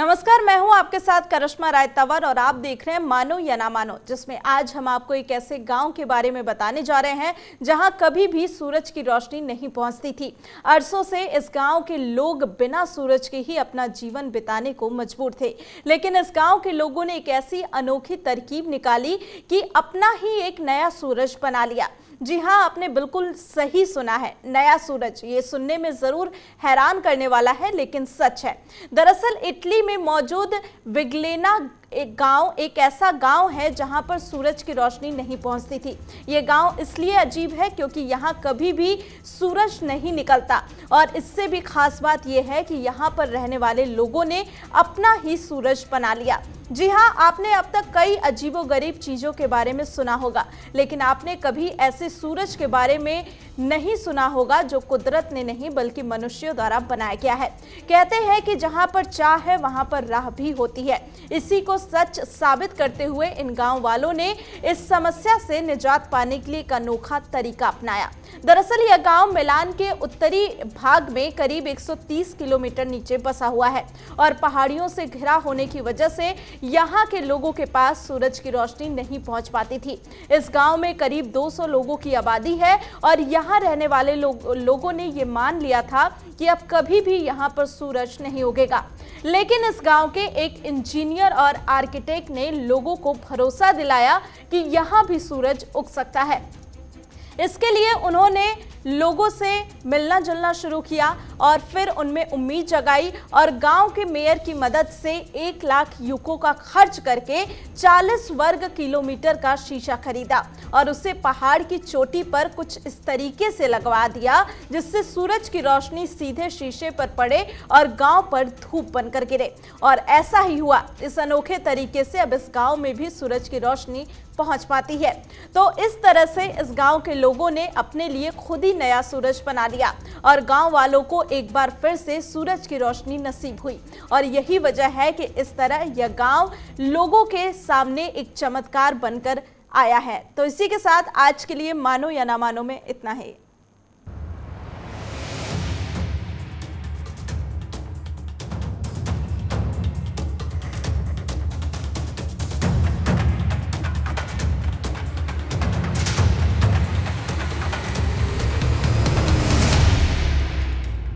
नमस्कार, मैं हूं आपके साथ करिश्मा राय तंवर और आप देख रहे हैं मानो या ना मानो, जिसमें आज हम आपको एक ऐसे गांव के बारे में बताने जा रहे हैं जहां कभी भी सूरज की रोशनी नहीं पहुंचती थी। अरसों से इस गांव के लोग बिना सूरज के ही अपना जीवन बिताने को मजबूर थे, लेकिन इस गांव के लोगों ने एक ऐसी अनोखी तरकीब निकाली कि अपना ही एक नया सूरज बना लिया। जी हाँ, आपने बिल्कुल सही सुना है, नया सूरज। ये सुनने में जरूर हैरान करने वाला है, लेकिन सच है। दरअसल इटली में मौजूद विग्लेना एक ऐसा गांव है जहां पर सूरज की रोशनी नहीं पहुंचती थी। ये गांव इसलिए अजीब है क्योंकि यहां कभी भी सूरज नहीं निकलता, और इससे भी खास बात यह है कि यहां पर रहने वाले लोगों ने अपना ही सूरज बना लिया। जी हाँ, आपने अब तक कई अजीबोगरीब चीजों के बारे में सुना होगा, लेकिन आपने कभी ऐसे सूरज के बारे में नहीं सुना होगा जो कुदरत ने नहीं बल्कि मनुष्यों द्वारा बनाया गया है। कहते हैं कि जहां पर चाह है वहां पर राह भी होती है। इसी को सच साबित करते हुए इन गांव वालों ने इस समस्या से निजात पाने के लिए एक अनोखा तरीका अपनाया। दरअसल यह गांव मिलान के उत्तरी भाग में करीब 130 किलोमीटर नीचे बसा हुआ है, और पहाड़ियों से घिरा होने की वजह से यहाँ के लोगों के पास सूरज की रोशनी नहीं पहुंच पाती थी। इस गांव में करीब 200 लोगों की आबादी है, और यहाँ रहने वाले लोगों ने ये मान लिया था कि अब कभी भी यहाँ पर सूरज नहीं उगेगा। लेकिन इस गांव के एक इंजीनियर और आर्किटेक्ट ने लोगों को भरोसा दिलाया कि यहाँ भी सूरज उग सकता है। इसके लिए उन्होंने लोगों से मिलना जुलना शुरू किया और फिर उनमें उम्मीद जगाई, और गांव के मेयर की मदद से 1 लाख यूको का खर्च करके 40 वर्ग किलोमीटर का शीशा खरीदा और उसे पहाड़ की चोटी पर कुछ इस तरीके से लगवा दिया जिससे सूरज की रोशनी सीधे शीशे पर पड़े और गांव पर धूप बनकर गिरे। और ऐसा ही हुआ। इस अनोखे तरीके से अब इस गांव में भी सूरज की रोशनी पहुंच पाती है। तो इस तरह से इस गांव के लोगों ने अपने लिए खुद ही नया सूरज बना लिया, और गांव वालों को एक बार फिर से सूरज की रोशनी नसीब हुई। और यही वजह है कि इस तरह यह गांव लोगों के सामने एक चमत्कार बनकर आया है। तो इसी के साथ आज के लिए मानो या ना मानो में इतना ही।